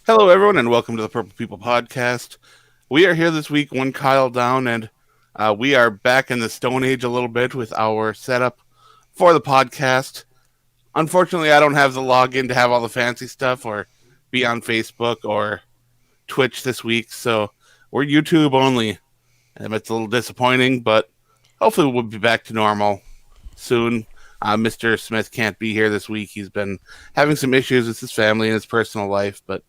Hello, everyone, and welcome to the Purple People Podcast. We are here this week, one Kyle down, and we are back in the Stone Age a little bit with our setup for the podcast. Unfortunately, I don't have the login to have all the fancy stuff or be on Facebook or Twitch this week, so we're YouTube only. And it's a little disappointing, but hopefully we'll be back to normal soon. Mr. Smith can't be here this week. He's been having some issues with his family and his personal life, but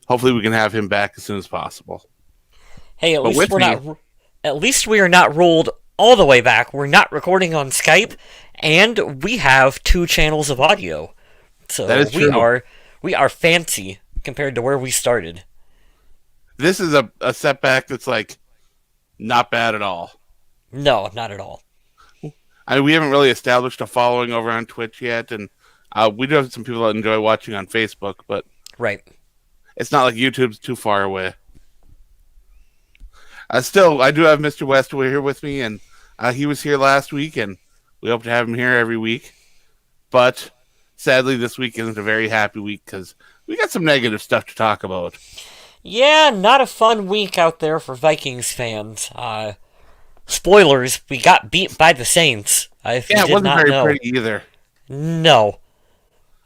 hopefully we can have him back as soon as possible. Hey, at least we are not rolled all the way back. We're not recording on Skype, and we have 2 channels of audio. So that is true. we are fancy compared to where we started. This is a setback that's like not bad at all. No, not at all. I mean, we haven't really established a following over on Twitch yet, and we do have some people that enjoy watching on Facebook, but right. It's not like YouTube's too far away. Still, I do have Mr. West here with me, and he was here last week, and we hope to have him here every week. But sadly, this week isn't a very happy week because we got some negative stuff to talk about. Yeah, not a fun week out there for Vikings fans. Spoilers, we got beat by the Saints. It wasn't very pretty either. No.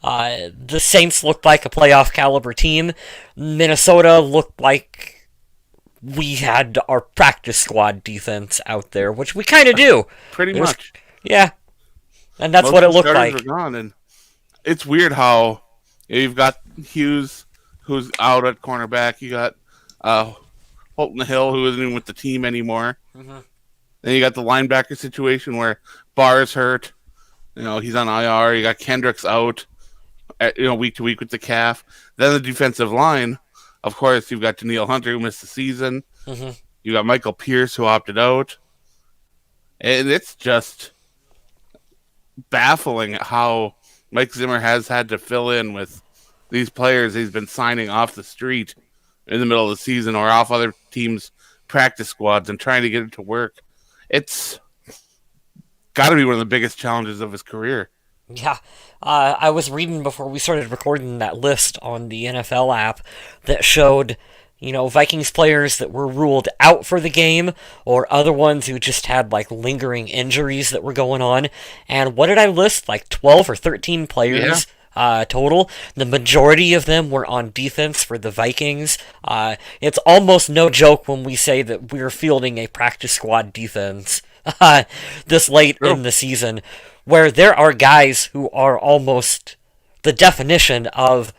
The Saints looked like a playoff caliber team. Minnesota looked like we had our practice squad defense out there, which we kind of do. Pretty much. Yeah. And that's what it looked like. Were gone, and it's weird how you've got Hughes, who's out at cornerback. You got Holton Hill, who isn't even with the team anymore. Mm-hmm. Then you got the linebacker situation where Barr's hurt. He's on IR. You got Kendricks out, week to week with the calf. Then the defensive line, of course, you've got Danielle Hunter, who missed the season. Mm-hmm. You got Michael Pierce, who opted out. And it's just baffling how Mike Zimmer has had to fill in with these players he's been signing off the street in the middle of the season or off other teams' practice squads and trying to get it to work. It's got to be one of the biggest challenges of his career. Yeah. I was reading before we started recording that list on the NFL app that showed, Vikings players that were ruled out for the game or other ones who just had, lingering injuries that were going on. And what did I list? 12 or 13 players? Yeah. Total. The majority of them were on defense for the Vikings. It's almost no joke when we say that we're fielding a practice squad defense this late in the season, where there are guys who are almost the definition of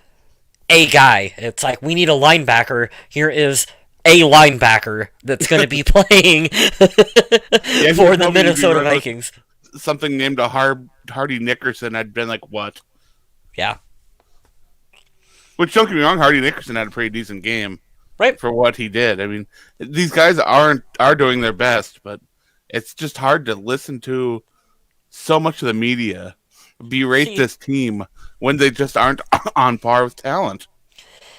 a guy. It's like, we need a linebacker. Here is a linebacker that's going to be playing for the Minnesota Vikings. Something named a Hardy Nickerson, I'd been like, what? Yeah. Which, don't get me wrong, Hardy Nickerson had a pretty decent game, right, for what he did. I mean, these guys are doing their best, but it's just hard to listen to so much of the media berate this team when they just aren't on par with talent.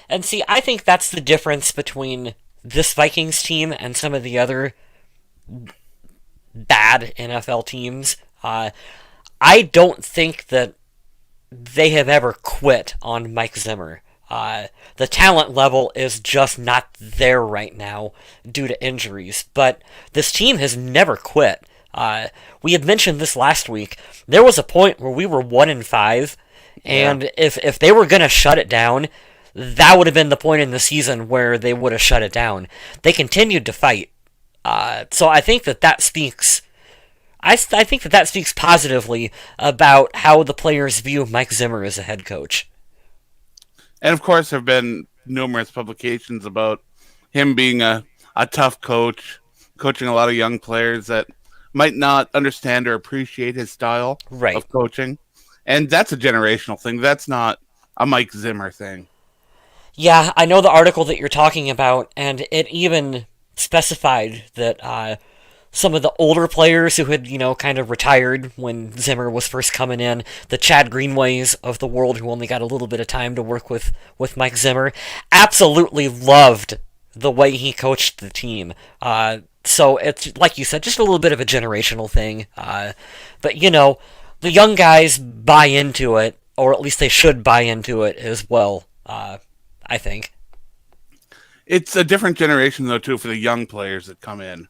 And see, I think that's the difference between this Vikings team and some of the other bad NFL teams. I don't think that they have ever quit on Mike Zimmer. The talent level is just not there right now due to injuries, but this team has never quit. We had mentioned this last week. There was a point where we were 1-5, and if they were going to shut it down, that would have been the point in the season where they would have shut it down. They continued to fight. So I think that speaks... I think that speaks positively about how the players view Mike Zimmer as a head coach. And of course, there have been numerous publications about him being a tough coach, coaching a lot of young players that might not understand or appreciate his style of coaching. And that's a generational thing. That's not a Mike Zimmer thing. Yeah, I know the article that you're talking about, and it even specified that some of the older players who had, kind of retired when Zimmer was first coming in, the Chad Greenways of the world who only got a little bit of time to work with Mike Zimmer, absolutely loved the way he coached the team. So it's, like you said, just a little bit of a generational thing. But, the young guys buy into it, or at least they should buy into it as well, I think. It's a different generation though too for the young players that come in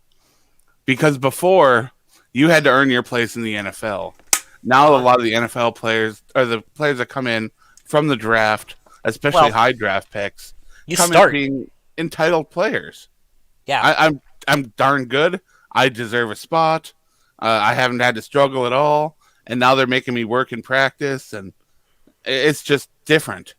because before you had to earn your place in the NFL. Now a Uh-huh. lot of the NFL players or the players that come in from the draft, especially Well, high draft picks, you come in start. being entitled players. Yeah. I'm darn good. I deserve a spot. I haven't had to struggle at all, and now they're making me work in practice, and it's just different.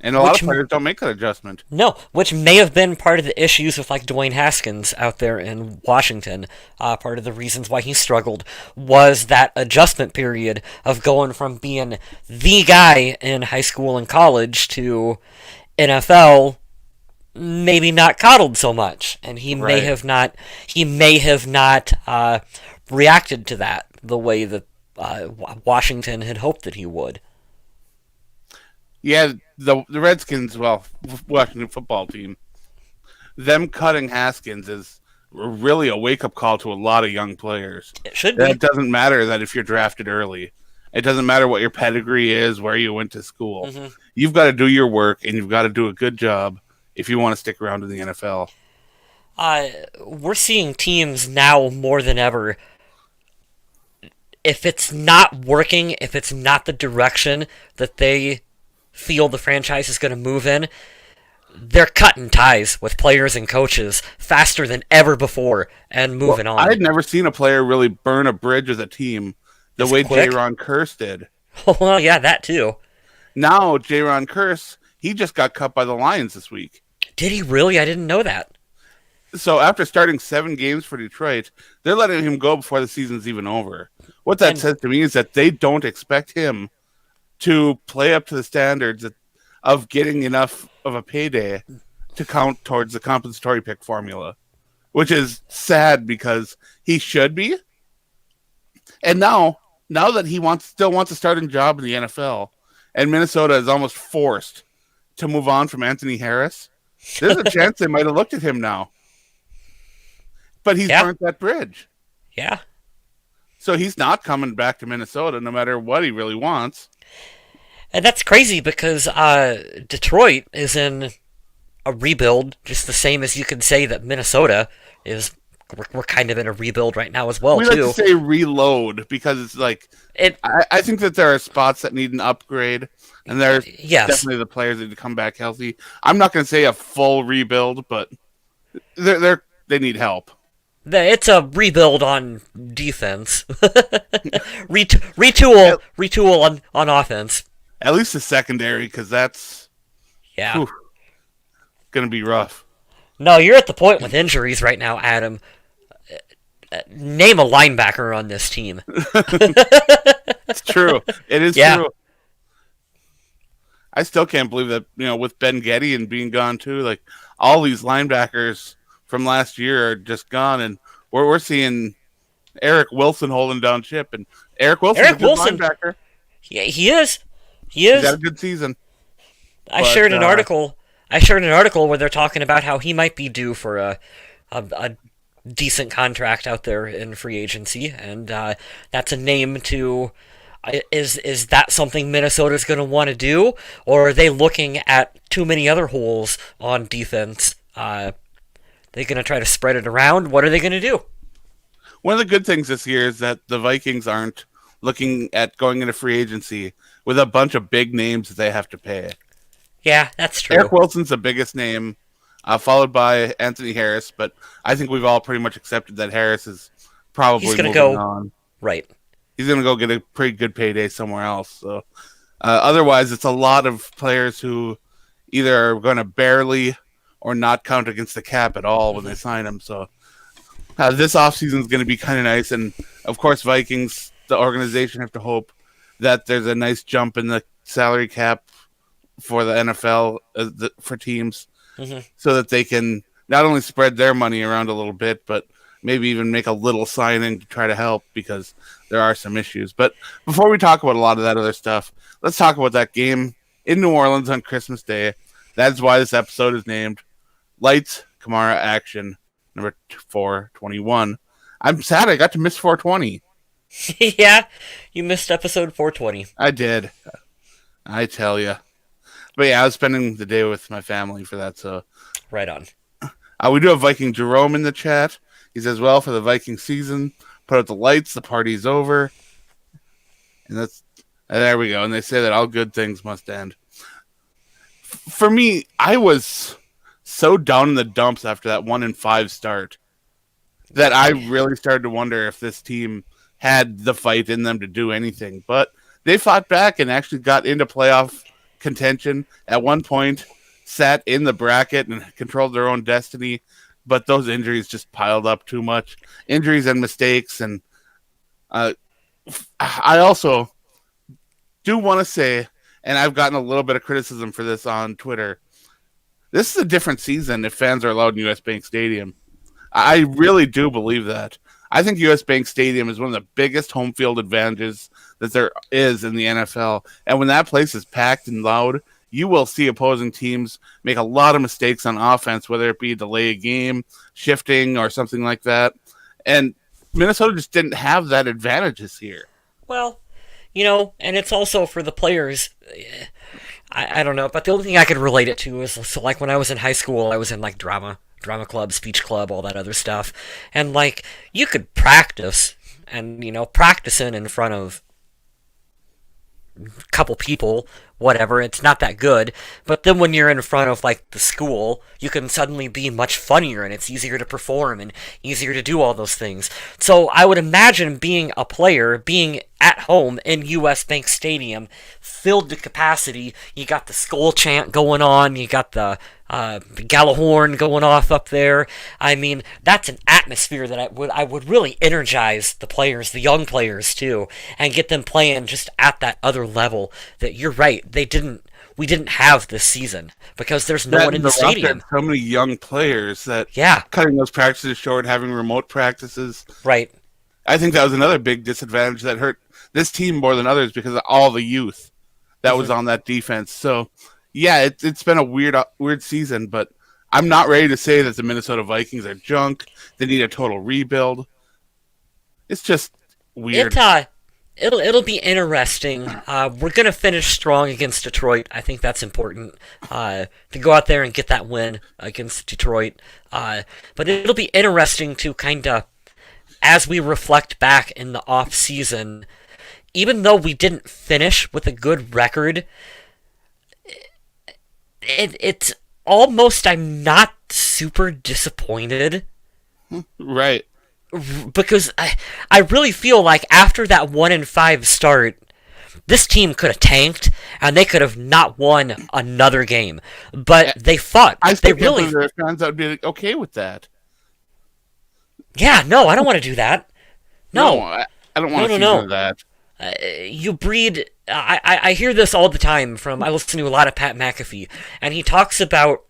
And a lot of Which players don't make that adjustment. No, which may have been part of the issues with like Dwayne Haskins out there in Washington. Part of the reasons why he struggled was that adjustment period of going from being the guy in high school and college to NFL, maybe not coddled so much, and Right. he may have not reacted to that the way that Washington had hoped that he would. Yeah, the Redskins, well, Washington football team, them cutting Haskins is really a wake up call to a lot of young players. It should That be. doesn't matter that if you're drafted early. It doesn't matter what your pedigree is, where you went to school. Hmm. You've got to do your work and you've got to do a good job if you want to stick around in the NFL. Uh, we're seeing teams now more than ever, if it's not working, if it's not the direction that they feel the franchise is going to move in, they're cutting ties with players and coaches faster than ever before and Well, moving I on. had never seen a player really burn a bridge with a team the Is it way J. quick? Ron Curse did. Oh, well, yeah, that too. Now, J. Ron Curse, he just got cut by the Lions this week. Did he really? I didn't know that. So after starting 7 games for Detroit, they're letting him go before the season's even over. What that And says to me is that they don't expect him to play up to the standards of getting enough of a payday to count towards the compensatory pick formula, which is sad because he should be. And now that he still wants a starting job in the NFL, and Minnesota is almost forced to move on from Anthony Harris, there's a chance they might have looked at him now. But he's yeah, burnt that bridge. yeah. So he's not coming back to Minnesota no matter what he really wants. And that's crazy because Detroit is in a rebuild, just the same as you could say that Minnesota is. We're kind of in a rebuild right now as well, We like to too. say reload because it's like It I think that there are spots that need an upgrade, and there's Yes, definitely the players that need to come back healthy. I'm not going to say a full rebuild, but they need help. it's a rebuild on defense. At, Retool on offense. at least the secondary, because that's Yeah. going to be rough. No, you're at the point with injuries right now, Adam. Name a linebacker on this team. It's true. It is Yeah. true. I still can't believe that with Ben Getty and being gone too. Like all these linebackers from last year are just gone, and we're seeing Eric Wilson holding down ship, and Eric Wilson's a Eric good Wilson. linebacker. Yeah, he is. He He's had is. a good season, I but shared an article. I shared an article where they're talking about how he might be due for a decent contract out there in free agency, and that's a name to. Is that something Minnesota's going to want to do, or are they looking at too many other holes on defense? They going to try to spread it around? What are they going to do? one of the good things this year is that the Vikings aren't looking at going into free agency with a bunch of big names that they have to pay. Yeah, that's Eric true. Wilson's the biggest name, followed by Anthony Harris, but I think we've all pretty much accepted that Harris is He's probably going to moving go on. right. He's going to go get a pretty good payday somewhere else. So otherwise, it's a lot of players who either are going to barely or not count against the cap at all when they sign them. So this offseason is going to be kind of nice. And of course, Vikings, the organization, have to hope that there's a nice jump in the salary cap for the NFL for teams Hmm. so that they can not only spread their money around a little bit, but maybe even make a little signing to try to help because there are some issues. But before we talk about a lot of that other stuff, let's talk about that game in New Orleans on Christmas Day. That's why this episode is named Lights, Kamara, Action, number 421. I'm sad I got to miss 420. Yeah, you missed episode 420. I did. I tell you. But yeah, I was spending the day with my family for that. So Right on. we do have Viking Jerome in the chat. He says, "Well, for the Viking season, put out the lights. The party's over." And there we go. And they say that all good things must end. For me, I was so down in the dumps after that 1-5 start that I really started to wonder if this team had the fight in them to do anything. But they fought back and actually got into playoff contention at one point, sat in the bracket and controlled their own destiny. But those injuries just piled up too much. Injuries and mistakes. And uh, I also do want to say, and I've gotten a little bit of criticism for this on Twitter, this is a different season if fans are allowed in US Bank Stadium. I really do believe that. I think US Bank Stadium is one of the biggest home field advantages that there is in the NFL. And when that place is packed and loud, you will see opposing teams make a lot of mistakes on offense, whether it be delay a game, shifting, or something like that. And Minnesota just didn't have that advantage this year. Well, and it's also for the players. I don't know, but the only thing I could relate it to is so like when I was in high school, I was in like drama club, speech club, all that other stuff, and like you could practice, and practicing in front of a couple people, whatever, it's not that good. But then when you're in front of like the school, you can suddenly be much funnier, and it's easier to perform and easier to do all those things. So I would imagine being a player, being at home in US Bank Stadium, filled to capacity. You got the skull chant going on, you got the Gallahorn going off up there. I mean, that's an atmosphere that I would really energize the players, the young players too, and get them playing just at that other level. That you're right, we didn't have this season because there's no one in the stadium. So many young players that Yeah, cutting those practices short, having remote practices. right. I think that was another big disadvantage that hurt this team more than others because of all the youth that was Hmm. on that defense. So, yeah, it's been a weird season, but I'm not ready to say that the Minnesota Vikings are junk. They need a total rebuild. It's just It weird. it'll be interesting. We're gonna finish strong against Detroit. I think that's important to go out there and get that win against Detroit. But it'll be interesting to kind of, as we reflect back in the off season, even though we didn't finish with a good record, it's almost, I'm not super disappointed Right. because I really feel like after that 1-5 start, this team could have tanked and they could have not won another game. But they fought. I They still can't really, believe there are fans that would be like, okay with that. yeah, no, I don't want to do that. No, No, I don't no, want to no, see no. that. You breed. I hear this all the time from. I listen to a lot of Pat McAfee, and he talks about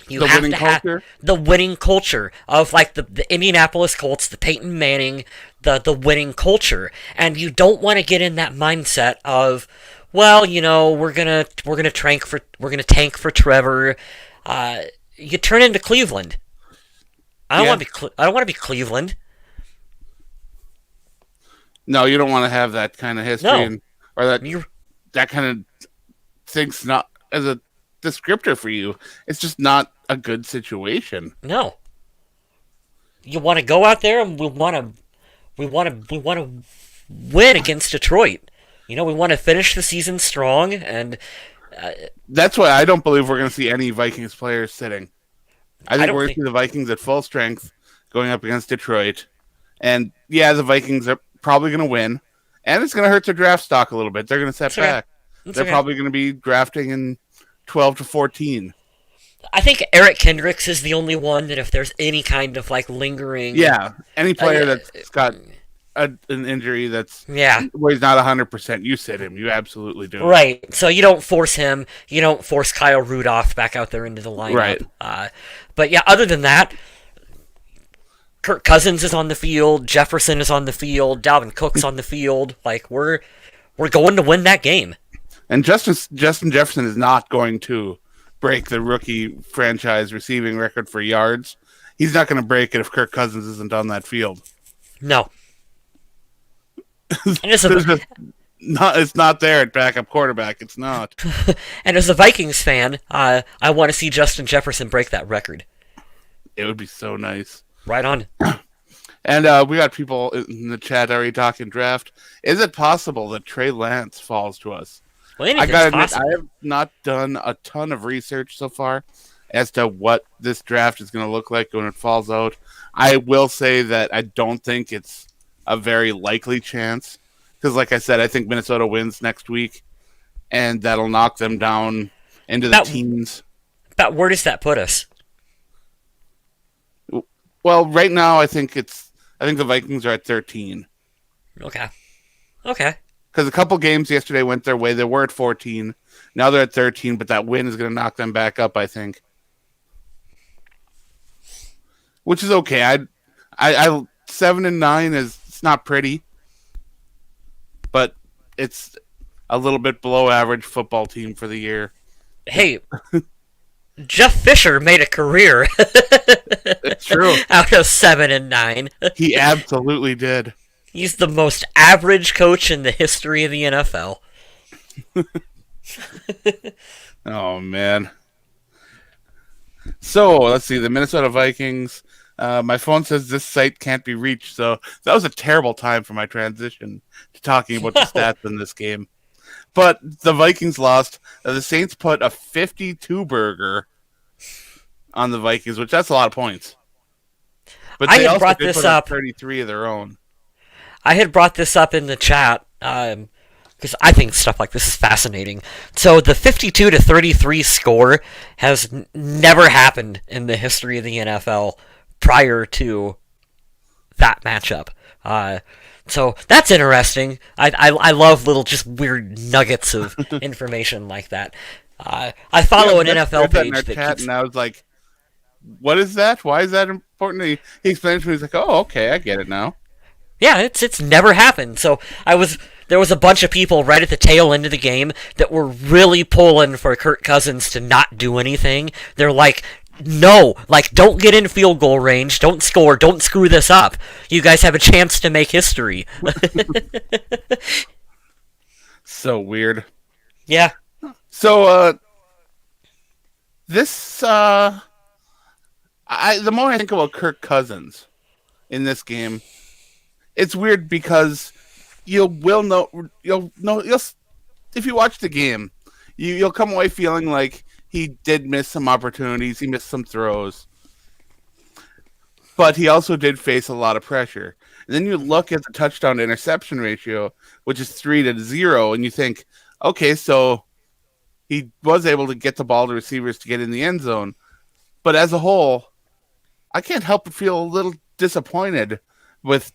you The have winning to have culture? the winning culture of like the Indianapolis Colts, the Peyton Manning, the winning culture, and you don't want to get in that mindset of, well, we're gonna tank for Trevor. You turn into Cleveland. I don't Yeah. want to be I don't want to be Cleveland. No, you don't want to have that kind of history No, and or that you that kind of thing's not as a descriptor for you. It's just not a good situation. no. You want to go out there and we want to win against Detroit. We want to finish the season strong, and That's why I don't believe we're going to see any Vikings players sitting. I I think don't we're going to think. see the Vikings at full strength going up against Detroit. And yeah, the Vikings are probably going to win. And it's going to hurt their draft stock a little bit. They're going to set It's okay. back. It's They're okay. probably going to be drafting in 12 to 14. I think Eric Kendricks is the only one that if there's any kind of like lingering, Yeah, any uh, player that's got an injury that's yeah, where he's not 100%, you sit him. You absolutely do. right. So you don't force him. You don't force Kyle Rudolph back out there into the Right. lineup. But yeah, other than that, Kirk Cousins is on the field. Jefferson is on the field. Dalvin Cook's on the field. Like we're going to win that game. And Justin Jefferson is not going to break the rookie franchise receiving record for yards. He's not going to break it if Kirk Cousins isn't on that field. No, and it's There's a just not it's not there at backup quarterback. It's not. And as a Vikings fan, I want to see Justin Jefferson break that record. It would be so nice. Right on. And we got people in the chat already talking draft. Is it possible that Trey Lance falls to us? Well, I anything's gotta admit, I possible. have not done a ton of research so far as to what this draft is going to look like when it falls out. I will say that I don't think it's a very likely chance because, like I said, I think Minnesota wins next week, and that'll knock them down into the About, teens. about where does that put us? Well, right now, I think the Vikings are at 13 Okay. Okay. because a couple games yesterday went their way. They were at 14. Now they're at 13, but that win is going to knock them back up, I think, which is okay. I 7-9 is it's not pretty, but it's a little bit below average football team for the year. Hey, Jeff Fisher made a career It's true. out of 7-9. He absolutely did. He's the most average coach in the history of the NFL. Oh man. So let's see. The Minnesota Vikings. My phone says this site can't be reached. So that was a terrible time for my transition to talking about the stats in this game. But the Vikings lost. The Saints put a 52 burger on the Vikings, which that's a lot of points. But I they had also brought did this put up up. 33 of their own. I had brought this up in the chat because I think stuff like this is fascinating. So the 52-33 score has never happened in the history of the NFL prior to that matchup. So that's interesting. I love little just weird nuggets of information like that. I follow an NFL that in our page that chat, keeps. and I was like, "What is that? Why is that important?" He explained to me. He's like, "Oh, okay, I get it now." Yeah, it's never happened. So there was a bunch of people right at the tail end of the game that were really pulling for Kirk Cousins to not do anything. They're like, no, like don't get in field goal range, don't score, don't screw this up. You guys have a chance to make history. So weird. Yeah, So this I the more I think about Kirk Cousins in this game, it's weird because you'll if you watch the game, you'll come away feeling like he did miss some opportunities, he missed some throws, but he also did face a lot of pressure. And then you look at the touchdown to interception ratio, which is 3-0, and you think, okay, so he was able to get the ball to receivers to get in the end zone. But as a whole, I can't help but feel a little disappointed with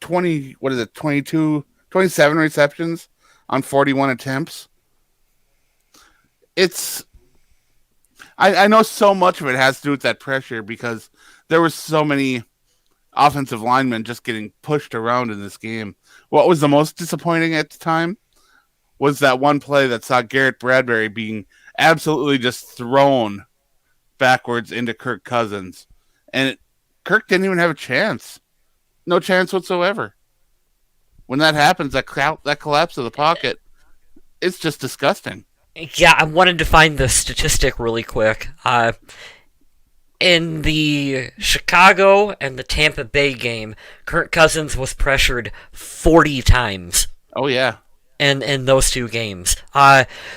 27 receptions on 41 attempts. It's I know so much of it has to do with that pressure because there were so many offensive linemen just getting pushed around in this game. What was the most disappointing at the time was that one play that saw Garrett Bradbury being absolutely just thrown backwards into Kirk Cousins. And Kirk didn't even have a chance. No chance whatsoever. When that happens, that collapse of the pocket, it's just disgusting. yeah. I wanted to find the statistic really quick. In the Chicago and the Tampa Bay game, Kirk Cousins was pressured 40 times Oh yeah. in those two games.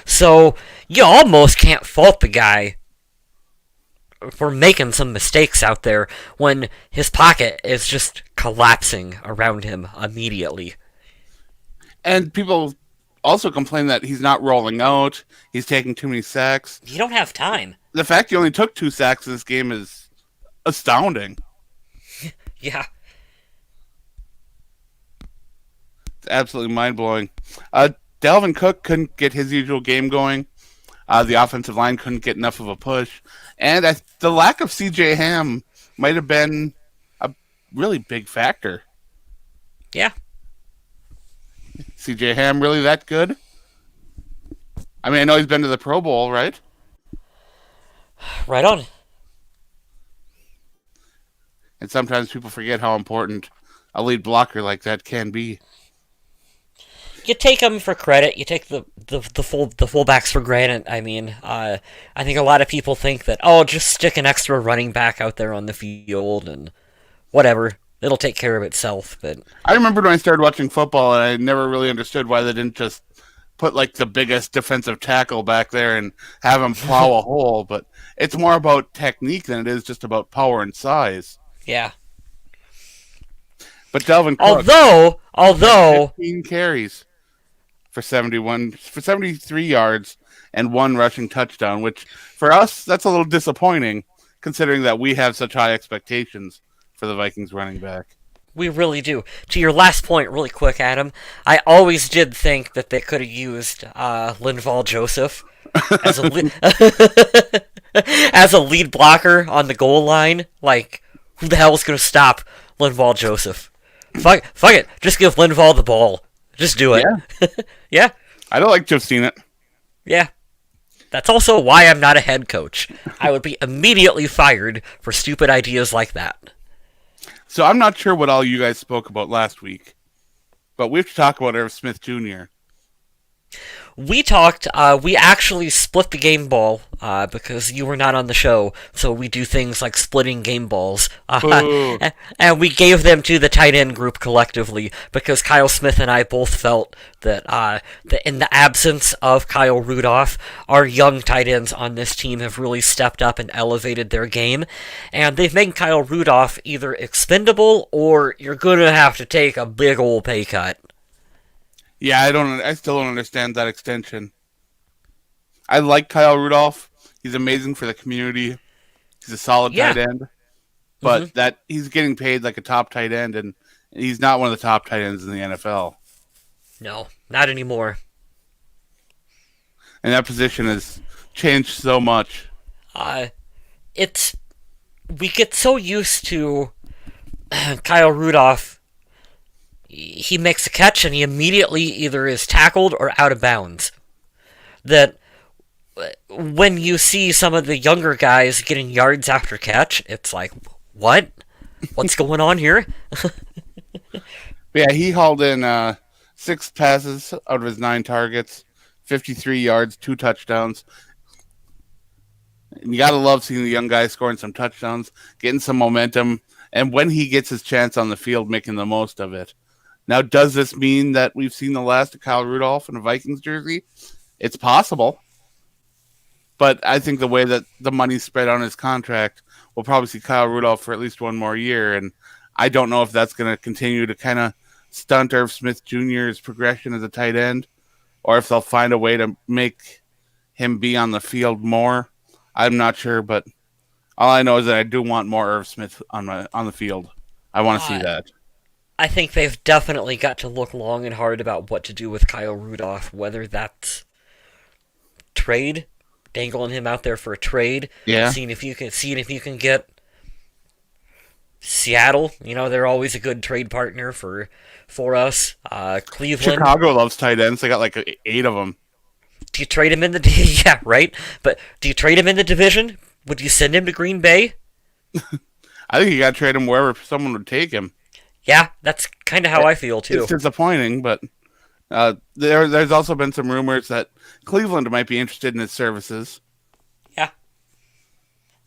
So you almost can't fault the guy for making some mistakes out there when his pocket is just collapsing around him immediately. And people also complain that he's not rolling out, he's taking too many sacks. You don't have time. The fact he only took 2 sacks in this game is astounding. Yeah. It's absolutely mind blowing. Dalvin Cook couldn't get his usual game going. The offensive line couldn't get enough of a push, and the lack of C.J. Ham might have been a really big factor. Yeah. C.J. Ham really that good? I mean, I know he's been to the Pro Bowl, right? Right on. And sometimes people forget how important a lead blocker like that can be. You take them for credit. You take the fullbacks for granted. I mean, I think a lot of people think that just stick an extra running back out there on the field and whatever, it'll take care of itself. But I remember when I started watching football, and I never really understood why they didn't just put like the biggest defensive tackle back there and have him plow a hole. But it's more about technique than it is just about power and size. yeah, But Delvin Cook had although 15 carries for 73 yards and one rushing touchdown, which for us that's a little disappointing considering that we have such high expectations for the Vikings running back. we really do. To your last point, really quick, Adam, I always did think that they could have used Linval Joseph as a as a lead blocker on the goal line. Like, who the hell is going to stop Linval Joseph? Fuck it. Just give Linval the ball. Just do it. Yeah. Yeah. I'd like to have seen it. Yeah. That's also why I'm not a head coach. I would be immediately fired for stupid ideas like that. So I'm not sure what all you guys spoke about last week, but we have to talk about Irv Smith Jr. We talked, we actually split the game ball, because you were not on the show, so we do things like splitting game balls. And we gave them to the tight end group collectively, because Kyle Smith and I both felt that in the absence of Kyle Rudolph, our young tight ends on this team have really stepped up and elevated their game, and they've made Kyle Rudolph either expendable, or you're gonna have to take a big ol' pay cut. Yeah, I still don't understand that extension. I like Kyle Rudolph. He's amazing for the community. He's a solid Yeah. tight end, Hmm. but that he's getting paid like a top tight end, and he's not one of the top tight ends in the NFL. No, not anymore. And that position has changed so much. Uh, it's we get so used to Kyle Rudolph. He makes a catch and he immediately either is tackled or out of bounds. That when you see some of the younger guys getting yards after catch, it's like, what? What's going on here? Yeah, he hauled in 6 passes out of his 9 targets, 53 yards, 2 touchdowns. And you gotta love seeing the young guy scoring some touchdowns, getting some momentum, and when he gets his chance on the field, making the most of it. Now, does this mean that we've seen the last of Kyle Rudolph in a Vikings jersey? It's possible, but I think the way that the money's spread on his contract, we'll probably see Kyle Rudolph for at least one more year, and I don't know if that's going to continue to kind of stunt Irv Smith Jr.'s progression as a tight end, or if they'll find a way to make him be on the field more. I'm not sure, but all I know is that I do want more Irv Smith on the field. I want to see Uh, that. I think they've definitely got to look long and hard about what to do with Kyle Rudolph, whether that's trade, dangling him out there for a trade, Yeah. seeing if you can get Seattle. You know, they're always a good trade partner for us. Cleveland. Chicago loves tight ends. They got like 8 of them. Do you trade him in the yeah, right? But do you trade him in the division? Would you send him to Green Bay? I think you got to trade him wherever someone would take him. Yeah, that's kind of how I feel too. It's disappointing, but there's also been some rumors that Cleveland might be interested in his services. Yeah,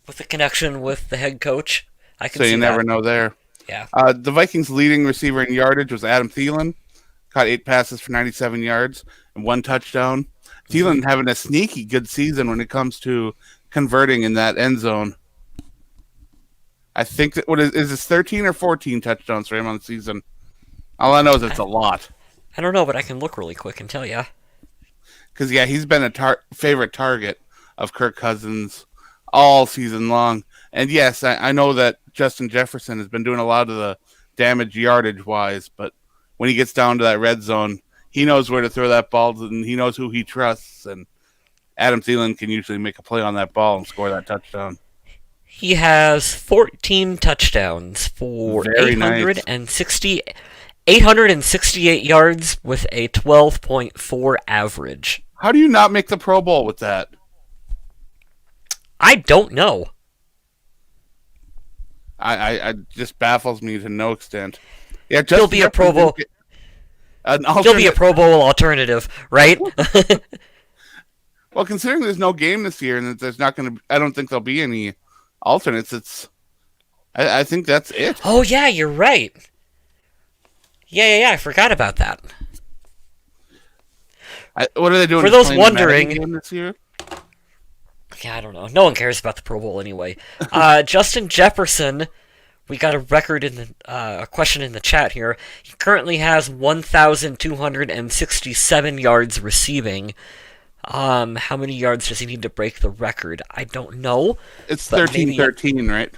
with the connection with the head coach, I can So see you never that. know there. Yeah. The Vikings' leading receiver in yardage was Adam Thielen. Caught 8 passes for 97 yards and 1 touchdown. Hmm. Thielen having a sneaky good season when it comes to converting in that end zone. I think that is this 13 or 14 touchdowns for him on the season? All I know is it's a lot. I don't know, but I can look really quick and tell you. Because, yeah, he's been a favorite target of Kirk Cousins all season long. And, yes, I know that Justin Jefferson has been doing a lot of the damage yardage-wise, but when he gets down to that red zone, he knows where to throw that ball, and he knows who he trusts, and Adam Thielen can usually make a play on that ball and score that touchdown. He has 14 touchdowns for Very nice. 868 yards with a 12.4 average. How do you not make the Pro Bowl with that? I don't know. I just baffles me to no extent. Yeah, He'll Justin be a Pro Jefferson Bowl. An He'll be a alternate. Pro Bowl alternative, right? Well, considering there's no game this year and that there's not going to, I don't think there'll be any alternates. I think that's it. Oh yeah, you're right. Yeah. I forgot about that. What are they doing? For Just those playing the Madden wondering, game this year? yeah, I don't know. No one cares about the Pro Bowl anyway. Justin Jefferson, we got a record in the a question in the chat here. He currently has 1,267 yards receiving. How many yards does he need to break the record? I don't know, It's but 13-13, right?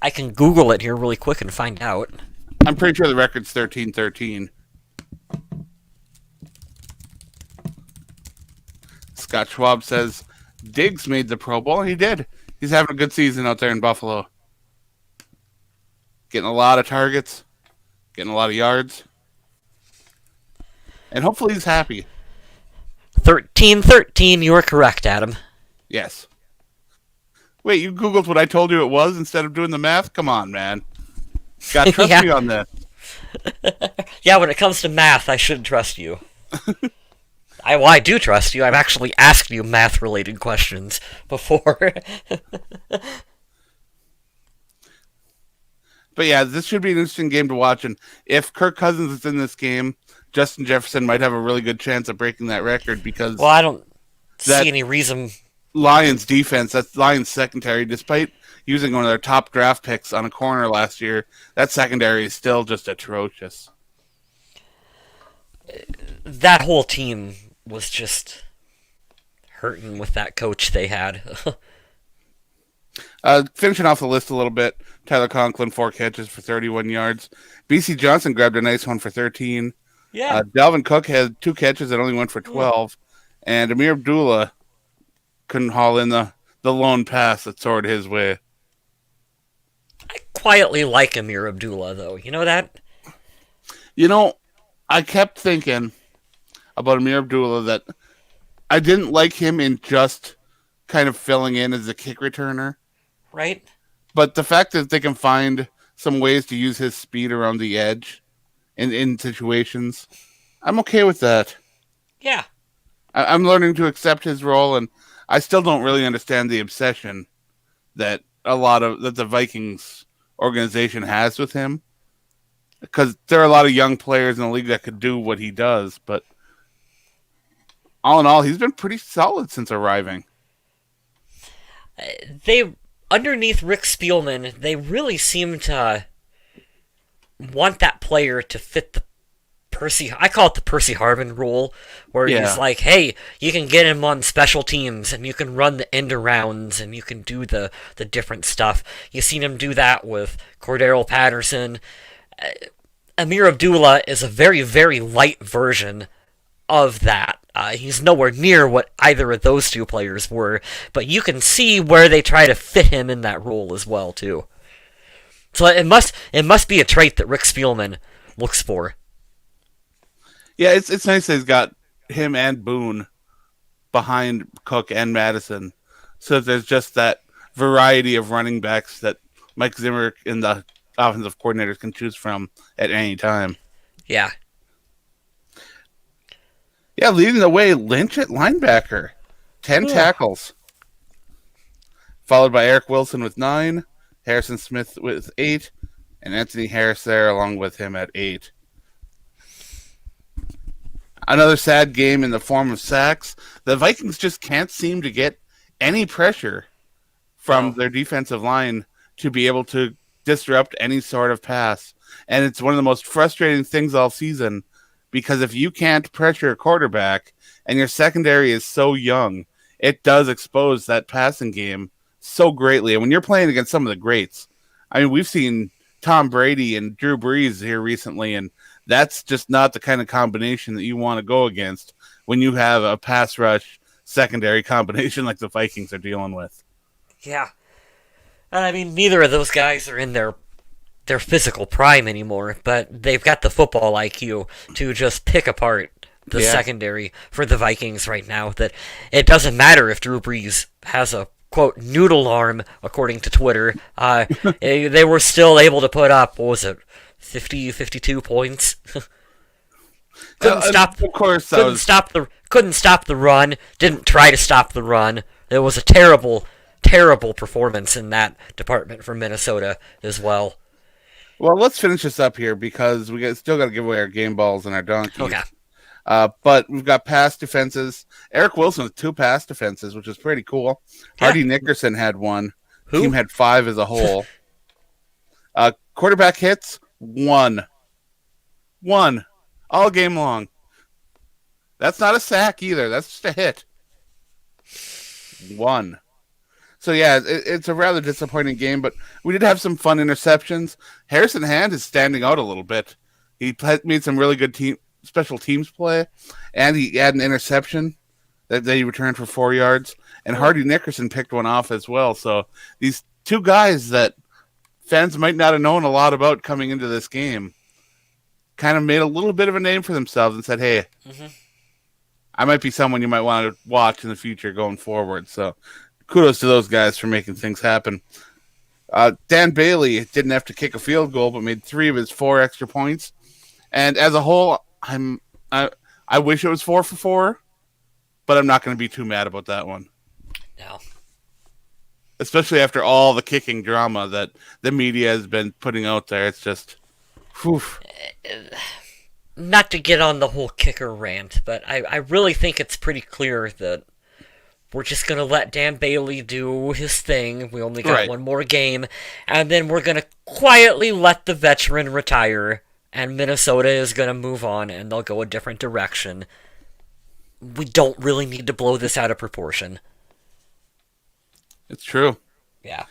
I can Google it here really quick and find out. I'm pretty sure the record's 13-13. Scott Schwab says Diggs made the Pro Bowl. He did. He's having a good season out there in Buffalo. Getting a lot of targets, getting a lot of yards. And hopefully he's happy. 13-13, you are correct, Adam. Yes. Wait, you Googled what I told you it was instead of doing the math? Come on, man. Got to trust Yeah. me on this. Yeah, when it comes to math, I should trust you. I do trust you. I've actually asked you math-related questions before. But yeah, this should be an interesting game to watch. And if Kirk Cousins is in this game, Justin Jefferson might have a really good chance of breaking that record because Well, I don't That- see any reason. Lions defense, that's Lions secondary, despite using one of their top draft picks on a corner last year, that secondary is still just atrocious. That whole team was just hurting with that coach they had. Finishing off the list a little bit, Tyler Conklin, 4 catches for 31 yards. BC Johnson grabbed a nice one for 13. Yeah. Dalvin Cook had 2 catches and only went for 12. And Amir Abdullah couldn't haul in the lone pass that soared his way. I quietly like Amir Abdullah, though. You know that? You know, I kept thinking about Amir Abdullah that I didn't like him in just kind of filling in as a kick returner. Right? But the fact that they can find some ways to use his speed around the edge in situations, I'm okay with that. Yeah. I'm learning to accept his role, and I still don't really understand the obsession that that the Vikings organization has with him. Because there are a lot of young players in the league that could do what he does, but all in all, he's been pretty solid since arriving. They, underneath Rick Spielman, they really seem to want that player to fit the I call it the Percy Harvin rule, where he's like, hey, you can get him on special teams, and you can run the end arounds, and you can do the different stuff. You've seen him do that with Cordero Patterson. Amir Abdullah is a very, very light version of that. He's nowhere near what either of those two players were, but you can see where they try to fit him in that role as well, too. So it must be a trait that Rick Spielman looks for. Yeah, it's nice that he's got him and Boone behind Cook and Madison, so that there's just that variety of running backs that Mike Zimmer and the offensive coordinators can choose from at any time. Yeah. Yeah, leading the way, Lynch at linebacker. 10 tackles. Followed by Eric Wilson with 9, Harrison Smith with 8, and Anthony Harris there along with him at 8. Another sad game in the form of sacks. The Vikings just can't seem to get any pressure from their defensive line to be able to disrupt any sort of pass. And it's one of the most frustrating things all season, because if you can't pressure a quarterback and your secondary is so young, it does expose that passing game so greatly. And when you're playing against some of the greats, I mean, we've seen Tom Brady and Drew Brees here recently, and that's just not the kind of combination that you want to go against when you have a pass rush secondary combination like the Vikings are dealing with. Yeah. And I mean, neither of those guys are in their physical prime anymore, but they've got the football IQ to just pick apart the secondary for the Vikings right now. That it doesn't matter if Drew Brees has a, quote, noodle arm, according to Twitter. They were still able to put up, what was it, 50, 52 points? Couldn't stop. Of course, I was. Couldn't stop the run. Didn't try to stop the run. It was a terrible performance in that department for Minnesota as well. Well, let's finish this up here because still got to give away our game balls and our Okay. donkeys. But we've got pass defenses. Eric Wilson with 2 pass defenses, which is pretty cool. Yeah. Hardy Nickerson had 1. Who? Team had 5 as a whole. Quarterback hits 1. 1 all game long. That's not a sack either. That's just a hit. 1. So yeah, it's a rather disappointing game, but we did have some fun interceptions. Harrison Hand is standing out a little bit. He made some really good special teams play, and he had an interception that he returned for 4 yards. And Hardy Nickerson picked one off as well. So these 2 guys that fans might not have known a lot about coming into this game kind of made a little bit of a name for themselves and said, hey, I might be someone you might want to watch in the future going forward. So kudos to those guys for making things happen. Dan Bailey didn't have to kick a field goal, but made 3 of his 4 extra points. And as a whole, I wish it was 4 for 4, but I'm not going to be too mad about that one. No. Especially after all the kicking drama that the media has been putting out there. It's just, whew. Not to get on the whole kicker rant, but I really think it's pretty clear that we're just going to let Dan Bailey do his thing. We only got one more game. And then we're going to quietly let the veteran retire. And Minnesota is going to move on and they'll go a different direction. We don't really need to blow this out of proportion. It's true. Yeah.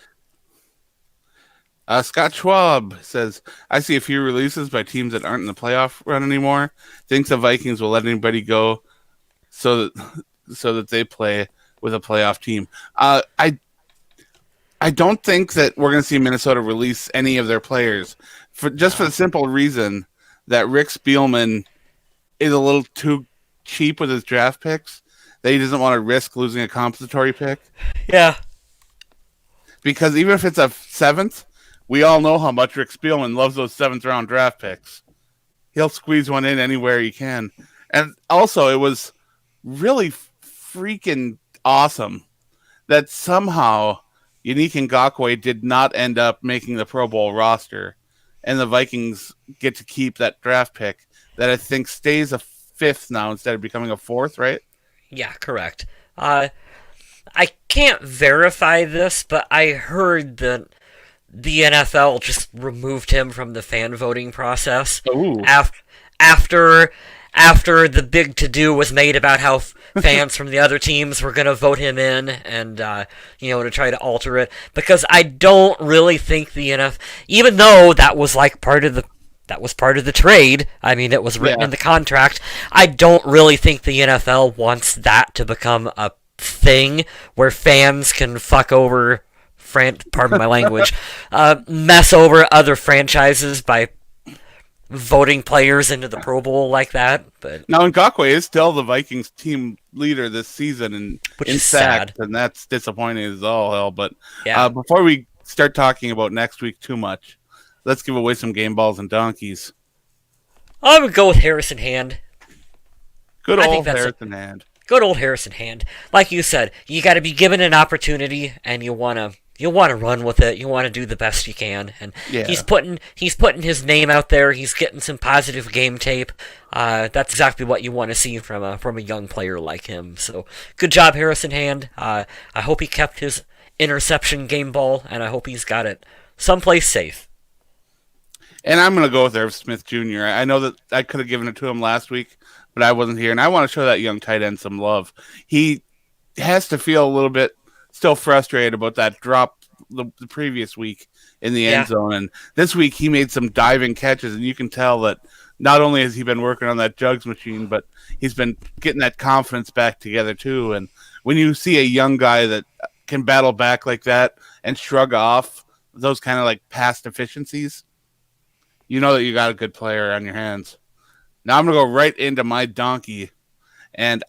Scott Schwab says, I see a few releases by teams that aren't in the playoff run anymore. Thinks the Vikings will let anybody go so that they play with a playoff team. I don't think that we're going to see Minnesota release any of their players for the simple reason that Rick Spielman is a little too cheap with his draft picks, that he doesn't want to risk losing a compensatory pick. Yeah. Because even if it's a 7th, we all know how much Rick Spielman loves those 7th round draft picks. He'll squeeze one in anywhere he can. And also, it was really freaking awesome that somehow Yannick Ngakoue did not end up making the Pro Bowl roster, and the Vikings get to keep that draft pick that I think stays a 5th now instead of becoming a 4th, right? Yeah, correct. I can't verify this, but I heard that the NFL just removed him from the fan voting process after the big to-do was made about how fans from the other teams were going to vote him in and, to try to alter it. Because I don't really think the NFL, even though that was like part of the trade, I mean, it was written in the contract, I don't really think the NFL wants that to become a thing where fans can fuck over, pardon my language, mess over other franchises by voting players into the Pro Bowl like that. But now Ngakoue is still the Vikings team leader this season, and which in is fact, sad. and that's disappointing as all hell. But Yeah. Before we start talking about next week too much, let's give away some game balls and donkeys. I would go with Harrison Hand. Good old Harrison Hand. Good old Harrison Hand. Like you said, you got to be given an opportunity, and you want to run with it. You want to do the best you can, and he's putting his name out there. He's getting some positive game tape. That's exactly what you want to see from a young player like him. So good job, Harrison Hand. I hope he kept his interception game ball, and I hope he's got it someplace safe. And I'm going to go with Irv Smith Jr. I know that I could have given it to him last week, but I wasn't here, and I want to show that young tight end some love. He has to feel a little bit still frustrated about that drop the previous week in the end zone, and this week he made some diving catches, and you can tell that not only has he been working on that jugs machine, but he's been getting that confidence back together too. And when you see a young guy that can battle back like that and shrug off those kind of like past deficiencies, you know that you got a good player on your hands. Now I'm going to go right into my donkey. And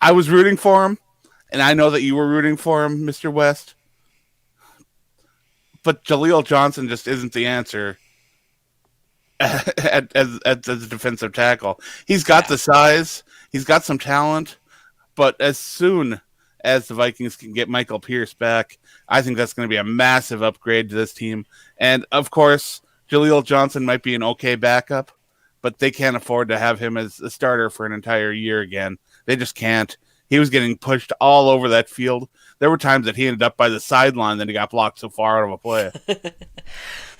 I was rooting for him, and I know that you were rooting for him, Mr. West. But Jaleel Johnson just isn't the answer at the defensive tackle. He's got Yeah. the size, he's got some talent, but as soon as the Vikings can get Michael Pierce back, I think that's going to be a massive upgrade to this team. And of course, Jaleel Johnson might be an okay backup, but they can't afford to have him as a starter for an entire year again. They just can't. He was getting pushed all over that field. There were times that he ended up by the sideline that he got blocked so far out of a play.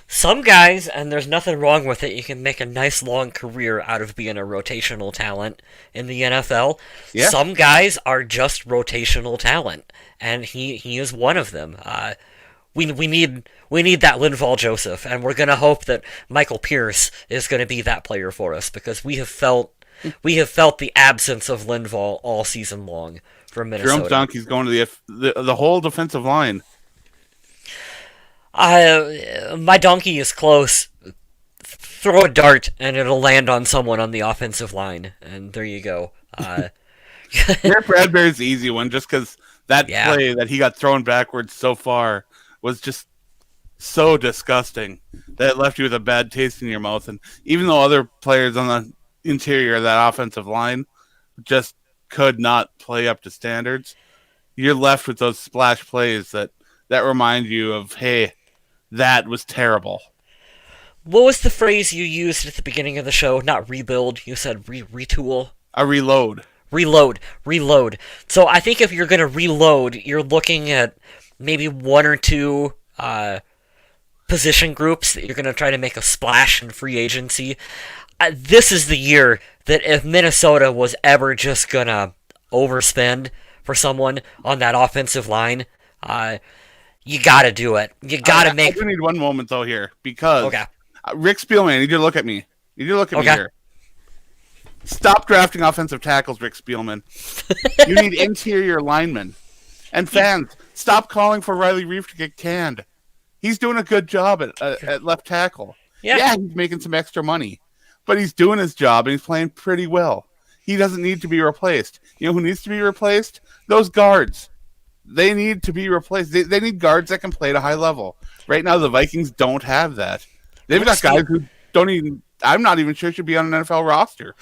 Some guys, and there's nothing wrong with it, you can make a nice long career out of being a rotational talent in the NFL. Yeah. Some guys are just rotational talent, and he is one of them. We need that Linval Joseph, and we're gonna hope that Michael Pierce is gonna be that player for us because we have felt the absence of Linval all season long from Jerome Minnesota. Donkey's going to the whole defensive line. My donkey is close. Throw a dart and it'll land on someone on the offensive line, and there you go. Garrett Bradbury's the easy one, just because that Yeah. play that he got thrown backwards so far was just so disgusting that it left you with a bad taste in your mouth. And even though other players on the interior of that offensive line just could not play up to standards, you're left with those splash plays that remind you of, hey, that was terrible. What was the phrase you used at the beginning of the show? Not rebuild. You said retool. A reload. Reload. So I think if you're gonna reload, you're looking at maybe one or two position groups that you're gonna try to make a splash in free agency. This is the year that if Minnesota was ever just gonna overspend for someone on that offensive line, you gotta do it. You gotta I make. do need one moment, though, here, because Okay. Rick Spielman, I need you to look at me. You need to look at me Okay. here. Stop drafting offensive tackles, Rick Spielman. You need interior linemen. And fans, stop calling for Riley Reef to get canned. He's doing a good job at left tackle. Yeah. He's making some extra money, but he's doing his job and he's playing pretty well. He doesn't need to be replaced. You know who needs to be replaced? Those guards. They need to be replaced. They need guards that can play at a high level. Right now, the Vikings don't have that. They've got guys who don't even, I'm not even sure should be on an NFL roster.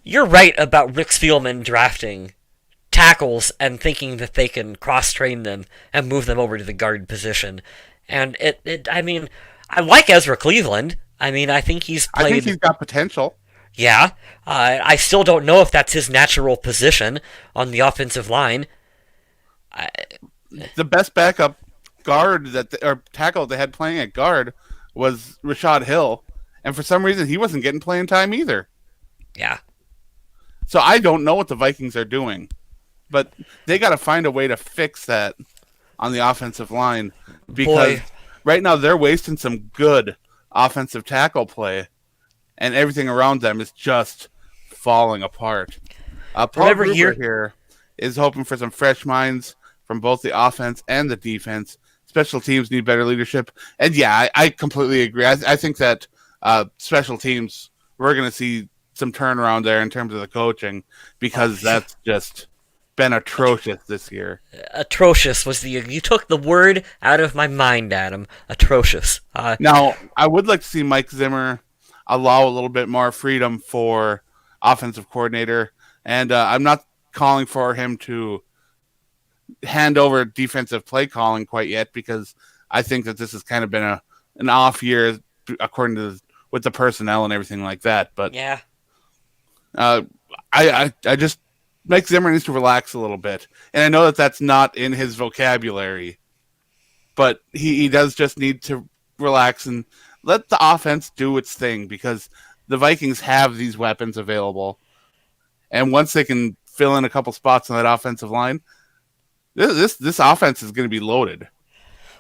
You're right about Rick Spielman drafting tackles and thinking that they can cross-train them and move them over to the guard position. And I mean, I like Ezra Cleveland. I mean, I think he's I think played. he's got potential. Yeah. I still don't know if that's his natural position on the offensive line. The best backup guard or tackle they had playing at guard was Rashad Hill, and for some reason he wasn't getting playing time either. Yeah. So I don't know what the Vikings are doing, but they got to find a way to fix that on the offensive line because Boy. right now they're wasting some good offensive tackle play, and everything around them is just falling apart. Paul Remember Gruber here is hoping for some fresh minds from both the offense and the defense. Special teams need better leadership. And yeah, I completely agree. I think that special teams, we're going to see some turnaround there in terms of the coaching because that's just been atrocious this year. Atrocious was you took the word out of my mind, Adam. Atrocious. Now, I would like to see Mike Zimmer allow a little bit more freedom for offensive coordinator. And I'm not calling for him to hand over defensive play calling quite yet because I think that this has kind of been an off year according to with the personnel and everything like that. But Yeah. I just Mike Zimmer needs to relax a little bit, and I know that that's not in his vocabulary, but he does just need to relax and let the offense do its thing because the Vikings have these weapons available, and once they can fill in a couple spots on that offensive line, this offense is going to be loaded.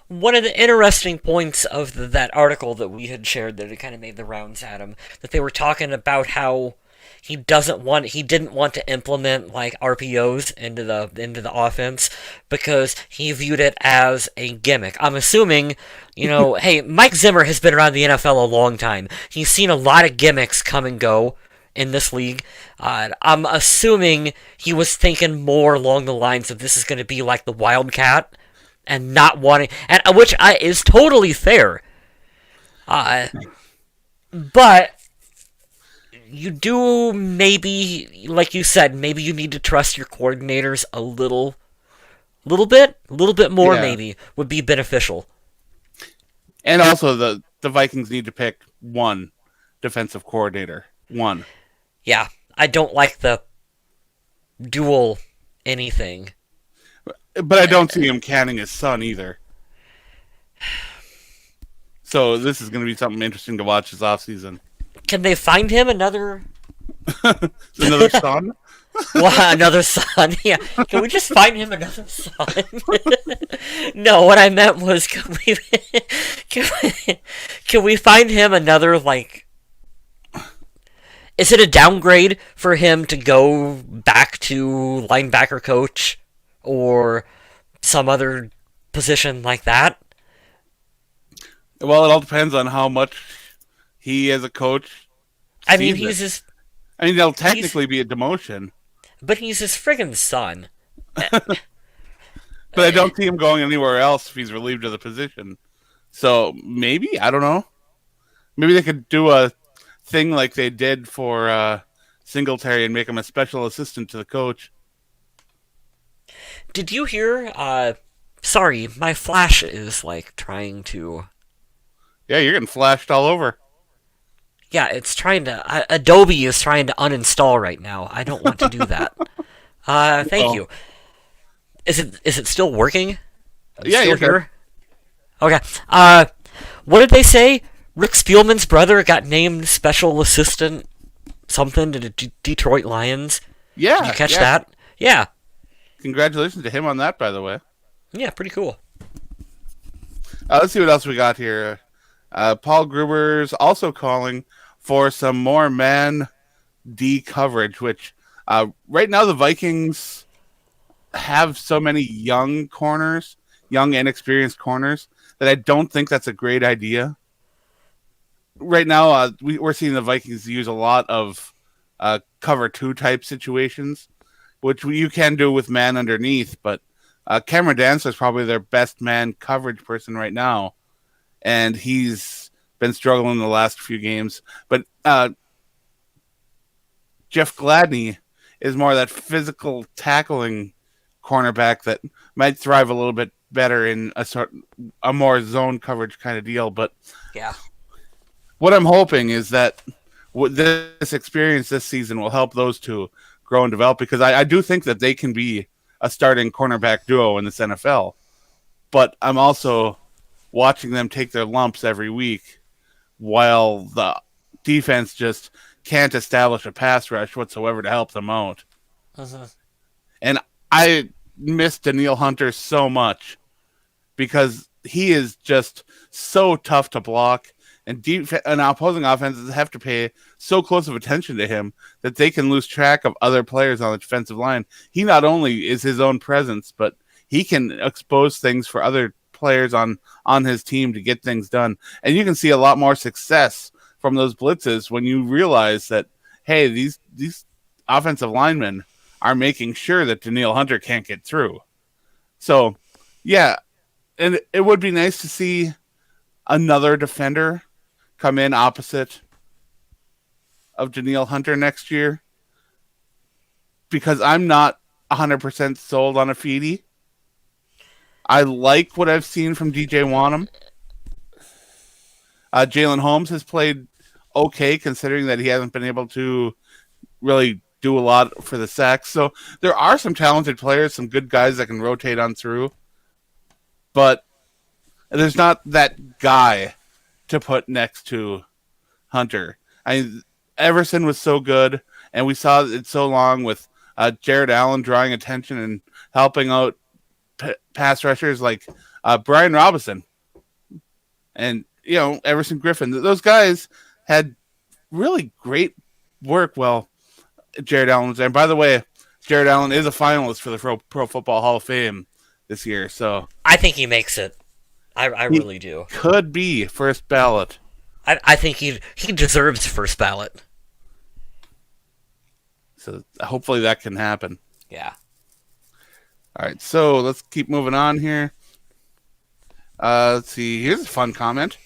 One of the interesting points of that article that we had shared that it kind of made the rounds, Adam, that they were talking about how he didn't want to implement like RPOs into the offense because he viewed it as a gimmick. I'm assuming, hey, Mike Zimmer has been around the NFL a long time. He's seen a lot of gimmicks come and go in this league. I'm assuming he was thinking more along the lines of this is going to be like the Wildcat and not wanting, and which is totally fair. Uh, but you do maybe, like you said, maybe you need to trust your coordinators a little bit more Yeah. maybe would be beneficial. And also the Vikings need to pick one defensive coordinator. One. Yeah, I don't like the dual anything. But I don't see him canning his son either. So this is going to be something interesting to watch this offseason. Can they find him another Another son? another son? Yeah. Can we just find him another son? No, what I meant was can can we find him another like is it a downgrade for him to go back to linebacker coach or some other position like that? Well, it all depends on how much he, as a coach, I mean, sees it. he's his I mean, there'll he's technically be a demotion, but he's his friggin' son. but I don't see him going anywhere else if he's relieved of the position. So maybe, I don't know. Maybe they could do a thing like they did for Singletary and make him a special assistant to the coach. Did you hear? Sorry, my flash is like trying to. Yeah, you're getting flashed all over. Yeah, it's trying to. Adobe is trying to uninstall right now. I don't want to do that. Thank Oh, you. Is it still working? yeah, Still you're good. here? Okay. What did they say? Rick Spielman's brother got named special assistant something to the Detroit Lions. Did you Yeah, catch yeah. that? Yeah. Congratulations to him on that, by the way. Yeah, pretty cool. Let's see what else we got here. Paul Gruber's also calling for some more man D coverage, which right now the Vikings have so many young corners, young inexperienced corners, that I don't think that's a great idea. Right now, we're seeing the Vikings use a lot of cover two type situations, which you can do with man underneath, but Cameron Dancer is probably their best man coverage person right now, and he's been struggling the last few games. But Jeff Gladney is more of that physical tackling cornerback that might thrive a little bit better in a more zone coverage kind of deal. But Yeah. what I'm hoping is that this experience this season will help those two grow and develop, because I do think that they can be a starting cornerback duo in this NFL. But I'm also watching them take their lumps every week while the defense just can't establish a pass rush whatsoever to help them out. Mhm. And I miss Daniil Hunter so much because he is just so tough to block, and opposing offenses have to pay so close of attention to him that they can lose track of other players on the defensive line. He not only is his own presence, but he can expose things for other players on his team to get things done. And you can see a lot more success from those blitzes when you realize that, hey, these offensive linemen are making sure that Daniil Hunter can't get through. So, yeah, and it would be nice to see another defender come in opposite of Daniil Hunter next year, because I'm not 100% sold on a Feedy. I like what I've seen from DJ Wanham. Jalen Holmes has played okay, considering that he hasn't been able to really do a lot for the sacks. So there are some talented players, some good guys that can rotate on through, but there's not that guy to put next to Hunter. Everson was so good, and we saw it so long with Jared Allen drawing attention and helping out pass rushers like Brian Robinson and Everson Griffin. Those guys had really great work. Well, Jared Allen was there. And by the way, Jared Allen is a finalist for the Pro Football Hall of Fame this year, so I think he makes it. I he really do. could be first ballot. I think he deserves first ballot. So hopefully that can happen. Yeah. All right, so let's keep moving on here. Let's see. Here's a fun comment.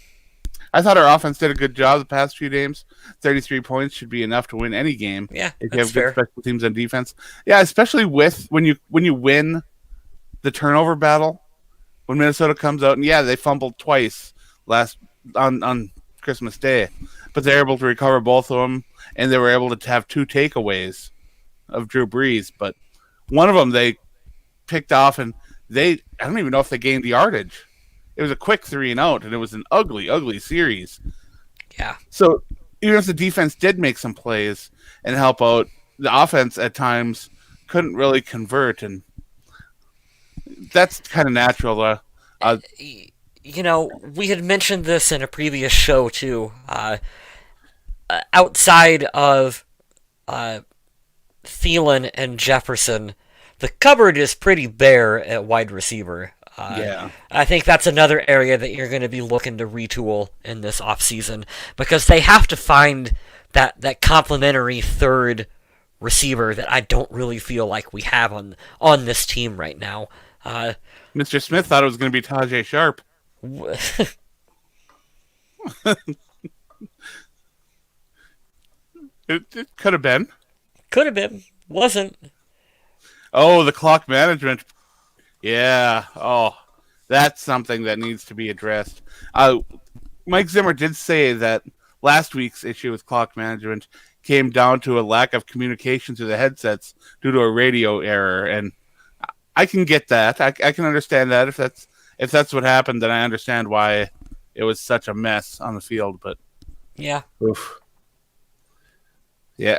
I thought our offense did a good job the past few games. 33 points should be enough to win any game Yeah, if you that's have good fair. special teams and defense. Yeah, especially with when you win the turnover battle, when Minnesota comes out and yeah, they fumbled twice last on Christmas Day, but they're able to recover both of them, and they were able to have two takeaways of Drew Brees, but one of them they picked off, and I don't even know if they gained the yardage. It was a quick 3-and-out, and it was an ugly, ugly series. Yeah. So even if the defense did make some plays and help out, the offense at times couldn't really convert, and that's kind of natural. We had mentioned this in a previous show too. Outside of uh, Thielen and Jefferson, the cupboard is pretty bare at wide receiver. Yeah, I think that's another area that you're going to be looking to retool in this offseason because they have to find that complementary third receiver that I don't really feel like we have on this team right now. Mr. Smith thought it was going to be Tajay Sharp. It could have been. Could have been, wasn't. Oh, the clock management. Yeah. Oh, that's something that needs to be addressed. Mike Zimmer did say that last week's issue with clock management came down to a lack of communication through the headsets due to a radio error, and I can get that. I can understand that if that's what happened, then I understand why it was such a mess on the field. But Yeah. oof. Yeah,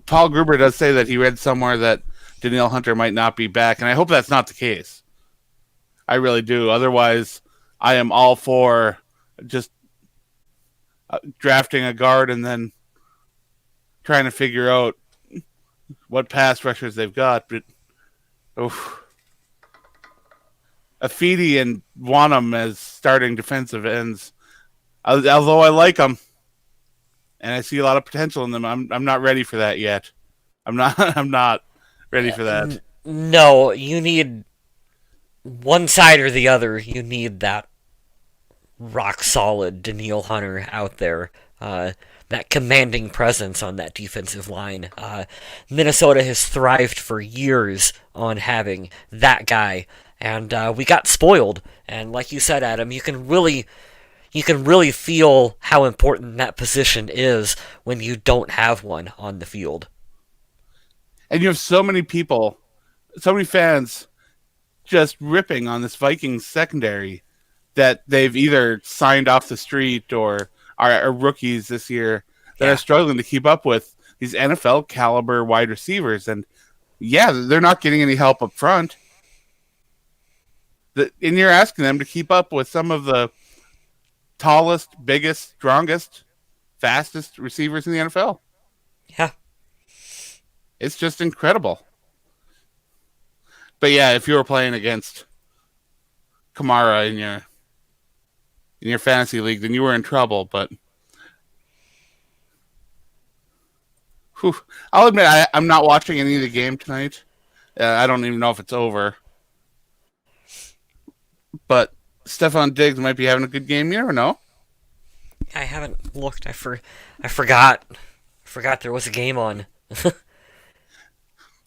Paul Gruber does say that he read somewhere that Danielle Hunter might not be back, and I hope that's not the case. I really do. Otherwise, I am all for just drafting a guard and then trying to figure out what pass rushers they've got. But oof. Afidi and Wanham as starting defensive ends, although I like them and I see a lot of potential in them, I'm not ready for that yet. I'm not ready for that. No, you need one side or the other. You need that rock solid Daniil Hunter out there. That commanding presence on that defensive line. Minnesota has thrived for years on having that guy, and we got spoiled. And like you said, Adam, you can really feel how important that position is when you don't have one on the field. And you have so many people, so many fans just ripping on this Vikings secondary that they've either signed off the street or are rookies this year that are Yeah, struggling to keep up with these NFL caliber wide receivers. And yeah, they're not getting any help up front. And you're asking them to keep up with some of the tallest, biggest, strongest, fastest receivers in the NFL. yeah, It's just incredible. But yeah, if you were playing against Kamara in your fantasy league, then you were in trouble. But whew, I'll admit I'm not watching any of the game tonight. I don't even know if it's over. But Stephon Diggs might be having a good game. You never know. I haven't looked. I forgot. I forgot there was a game on.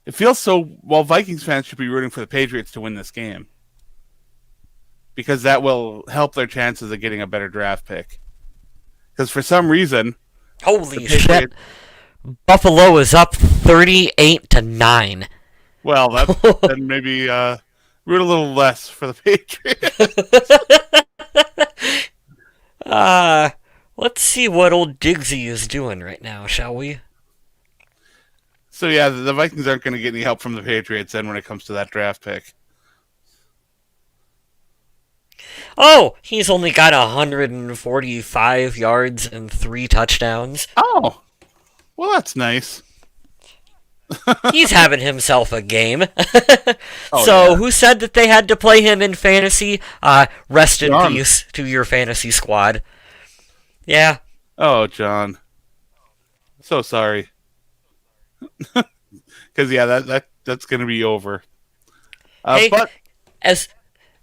It feels so. Well, Vikings fans should be rooting for the Patriots to win this game because that will help their chances of getting a better draft pick. Because for some reason, the Holy shit! Patriots. Buffalo is up 38-9. Well, that then maybe root a little less for the Patriots. Uh, let's see what old Diggsy is doing right now, shall we? So yeah, the Vikings aren't going to get any help from the Patriots then when it comes to that draft pick. Oh, he's only got 145 yards and 3 touchdowns. Oh, well, that's nice. He's having himself a game. Oh So, yeah, who said that they had to play him in fantasy? Rest in John. peace to your fantasy squad. Yeah. Oh, John. So sorry. Because yeah, that's going to be over. Hey, But as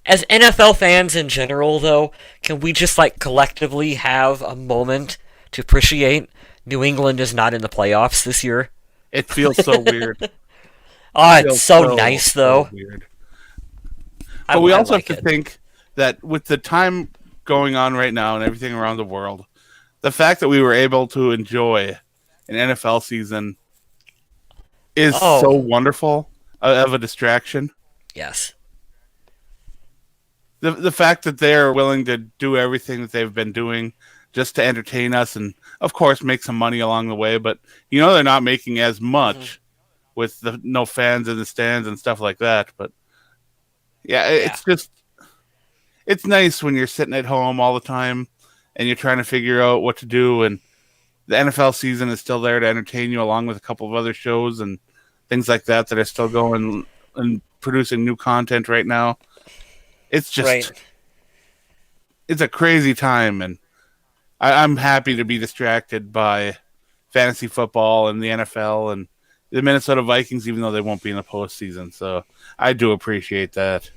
as NFL fans in general, though, can we just like collectively have a moment to appreciate New England is not in the playoffs this year? It feels so weird. It Oh, it's feels so so, nice so though. weird. I, But we I also have like to it. think that with the time going on right now and everything around the world, the fact that we were able to enjoy an NFL season is so Oh, wonderful of a distraction. yes. The fact that they're willing to do everything that they've been doing just to entertain us and of course make some money along the way, but they're not making as Hmm. much with the no fans in the stands and stuff like that. But yeah, Yeah. it's nice when you're sitting at home all the time and you're trying to figure out what to do, and the NFL season is still there to entertain you along with a couple of other shows and things like that are still going and producing new content right now. It's Right. just it's a crazy time, and I'm happy to be distracted by fantasy football and the NFL and the Minnesota Vikings, even though they won't be in the postseason. So I do appreciate that.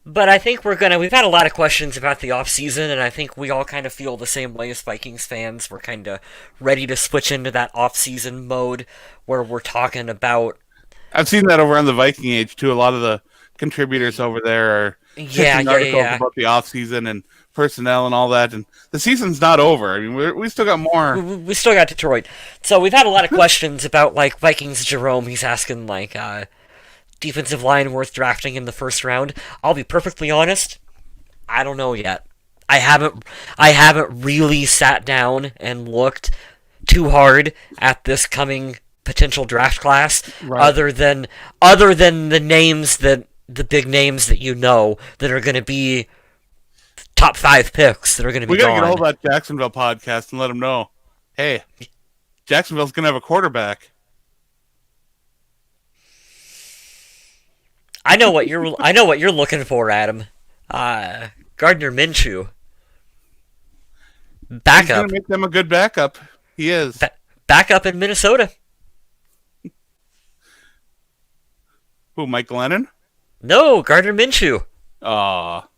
But I think we've had a lot of questions about the off season, and I think we all kind of feel the same way as Vikings fans. We're kind of ready to switch into that off season mode where we're talking about, I've seen that over on the Viking Age too. A lot of the contributors over there are yeah, pitching yeah, yeah, articles yeah. about the off season and personnel and all that. And the season's not over. I mean, we still got more. We still got Detroit. So we've had a lot of questions about like Vikings Jerome. He's asking like defensive line worth drafting in the first round. I'll be perfectly honest, I don't know yet. I haven't really sat down and looked too hard at this coming potential draft class Right. other than the big names that you know that are going to be top 5 picks that are going to be We got to get a gone. hold of that Jacksonville podcast and let them know, hey, Jacksonville's going to have a quarterback. I know what you're looking for, Adam. Gardner Minshew, He's going to backup, make them a good backup. He is. ba- backup in Minnesota. Who, Mike Glennon? No, Gardner Minshew. Aw.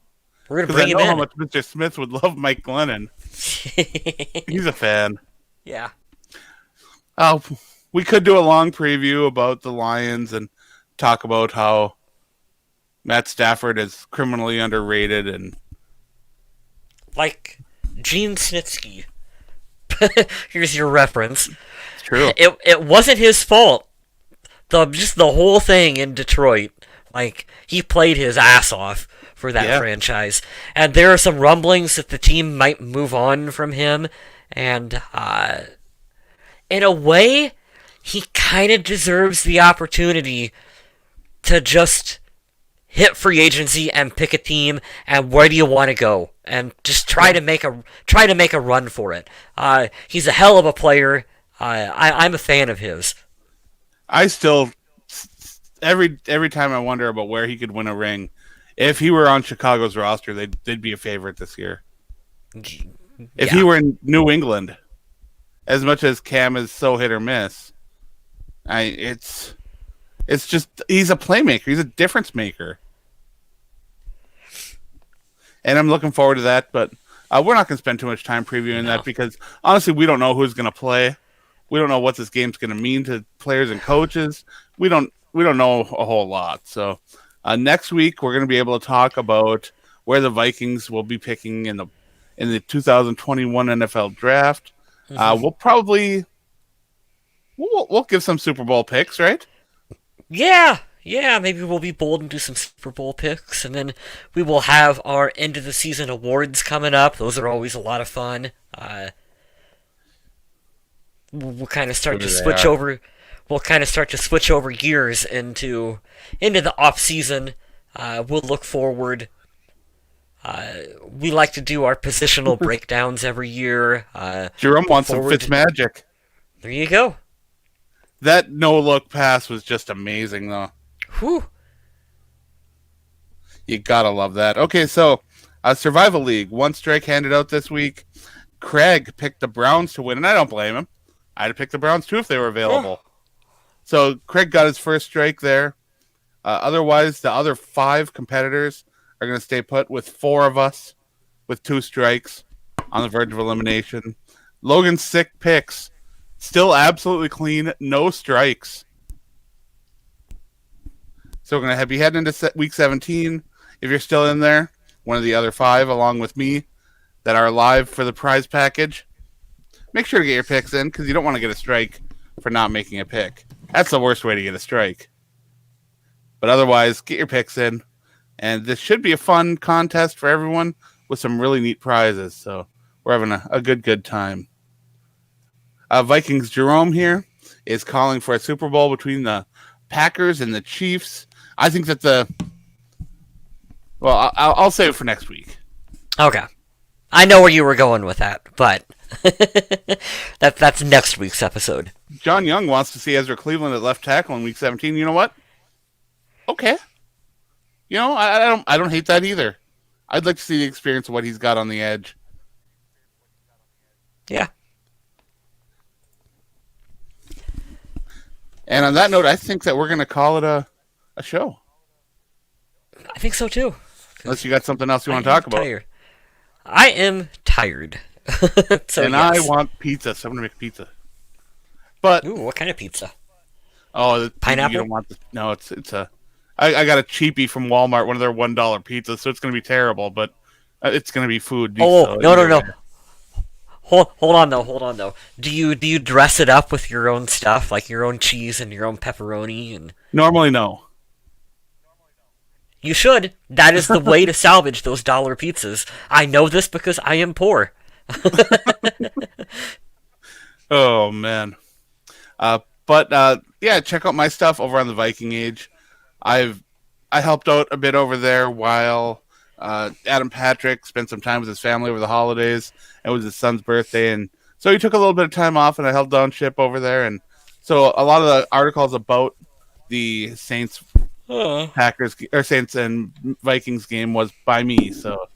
We're gonna Because I bring him know how in. much Mr. Smith would love Mike Glennon. He's a fan. Yeah. Oh, we could do a long preview about the Lions and talk about how Matt Stafford is criminally underrated and Like Gene Snitsky. Here's your reference. it's true. It wasn't his fault. The whole thing in Detroit. Like he played his ass off for that Yeah. franchise. And there are some rumblings that the team might move on from him, and in a way he kind of deserves the opportunity to just hit free agency and pick a team and where do you want to go and just Yeah. try to make a run for it. He's a hell of a player. I'm a fan of his. I still every time I wonder about where he could win a ring. If he were on Chicago's roster, they'd be a favorite this year. If he Yeah, were in New England, as much as Cam is so hit or miss, I it's just he's a playmaker. He's a difference maker, and I'm looking forward to that. But we're not going to spend too much time previewing that no, because honestly, we don't know who's going to play. We don't know what this game's going to mean to players and coaches. We don't know a whole lot. So next week we're going to be able to talk about where the Vikings will be picking in the 2021 NFL Draft. hmm We'll probably we'll give some Super Bowl picks, right? yeah. Maybe we'll be bold and do some Super Bowl picks, and then we will have our end of the season awards coming up. Those are always a lot of fun. We'll kind of start Sure to they switch are. over. We'll kind of start to switch over gears into the off season. We'll look forward. We like to do our positional breakdowns every year. Jerome Look wants some forward. Fitz magic. There you go. That no look pass was just amazing, though. Whew. You gotta love that. Okay, so Survival League, one strike handed out this week. Craig picked the Browns to win, and I don't blame him. I'd have picked the Browns too if they were Yeah. available. So Craig got his first strike there. Otherwise, the other five competitors are going to stay put with 4 of us with 2 strikes on the verge of elimination. Logan's 6 picks, still absolutely clean, no strikes. So we're going to be heading into week 17. If you're still in there, one of the other 5 along with me that are live for the prize package, make sure to get your picks in because you don't want to get a strike for not making a pick. That's the worst way to get a strike. But otherwise, get your picks in. And this should be a fun contest for everyone with some really neat prizes. So we're having a good time. Vikings Jerome here is calling for a Super Bowl between the Packers and the Chiefs. I think that I'll save it for next week. Okay. I know where you were going with that, but that's next week's episode. John Young wants to see Ezra Cleveland at left tackle in week 17. You know what? Okay. I don't hate that either. I'd like to see the experience of what he's got on the edge. Yeah. And on that note, I think that we're going to call it a show. I think so too. Unless you got something else you want to talk about. I am tired. So, and yes. I want pizza, so I'm going to make pizza. But ooh, what kind of pizza? Oh, the pineapple? You don't want the, no, it's a. I got a cheapie from Walmart, one of their $1 pizzas, so it's going to be terrible, but it's going to be food. Oh, no. Hold on though. Do you dress it up with your own stuff, like your own cheese and your own pepperoni? And normally, no. You should. That is the way to salvage those dollar pizzas. I know this because I am poor. Oh man. But yeah, check out my stuff over on the Viking Age. I helped out a bit over there while Adam Patrick spent some time with his family over the holidays. It was his son's birthday, and so he took a little bit of time off, and I held down ship over there. And so a lot of the articles about the Saints, Packers, or Saints and Vikings game was by me. So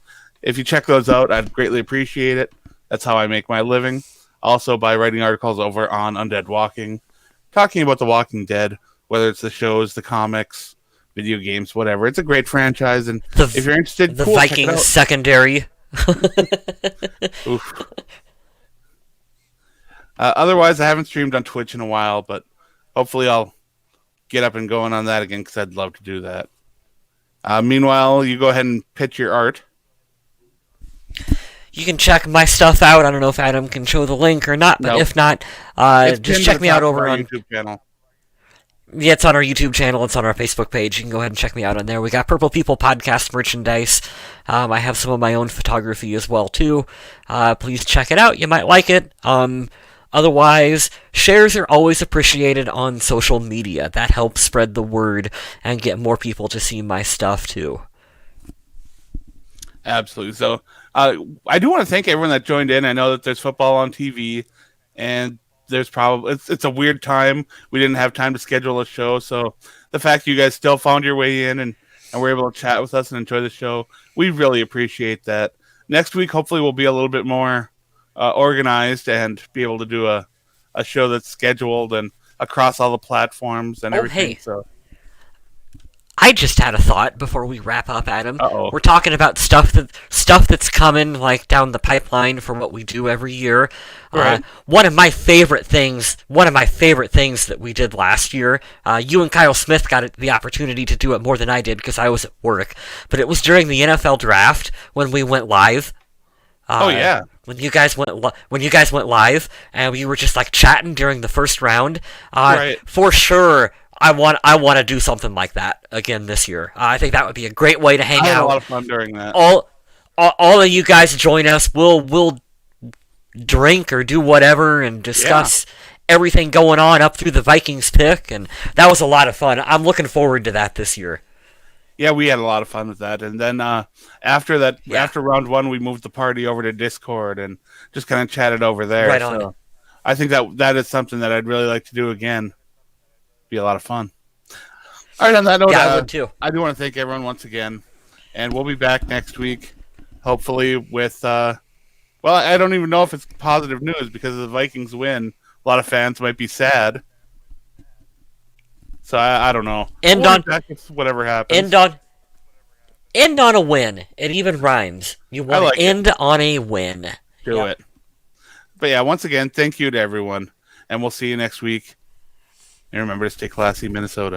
if you check those out, I'd greatly appreciate it. That's how I make my living. Also by writing articles over on Undead Walking, talking about The Walking Dead, whether it's the shows, the comics, video games, whatever. It's a great franchise, and if you're interested, the Vikings secondary. Oof. Otherwise, I haven't streamed on Twitch in a while, but hopefully I'll get up and going on that again because I'd love to do that. Meanwhile, you go ahead and pitch your art. You can check my stuff out. I don't know if Adam can show the link or not, but if not, just check me out over on YouTube channel. Yeah, it's on our YouTube channel. It's on our Facebook page. You can go ahead and check me out on there. We got Purple People podcast merchandise. I have some of my own photography as well, too. Please check it out. You might like it. Otherwise, shares are always appreciated on social media. That helps spread the word and get more people to see my stuff, too. Absolutely. So, I do want to thank everyone that joined in. I know that there's football on TV, and there's probably it's a weird time. We didn't have time to schedule a show, so the fact you guys still found your way in and were able to chat with us and enjoy the show, we really appreciate that. Next week, hopefully, we'll be a little bit more organized and be able to do a show that's scheduled and across all the platforms and everything. Hey. So I just had a thought before we wrap up, Adam. Uh-oh. We're talking about stuff that's coming like down the pipeline for what we do every year. Right. One of my favorite things that we did last year. You and Kyle Smith got the opportunity to do it more than I did because I was at work. But it was during the NFL draft when we went live. Oh yeah. When you guys went live and we were just like chatting during the first round. Right. For sure. I want to do something like that again this year. I think that would be a great way to hang out. I had a lot of fun during that. All of you guys join us. We'll drink or do whatever and discuss everything going on up through the Vikings pick, and that was a lot of fun. I'm looking forward to that this year. Yeah, we had a lot of fun with that, and then after round one, we moved the party over to Discord and just kind of chatted over there. Right on. So I think that is something that I'd really like to do again. Be a lot of fun. All right, on that note, I would too. I do want to thank everyone once again, and we'll be back next week, hopefully with. Well, I don't even know if it's positive news because of the Vikings win. A lot of fans might be sad, so I don't know. End we'll on whatever happens. End on a win. It even rhymes. You I want to like it. end on a win. Do Yep. it. But yeah, once again, thank you to everyone, and we'll see you next week. And remember to stay classy, Minnesota.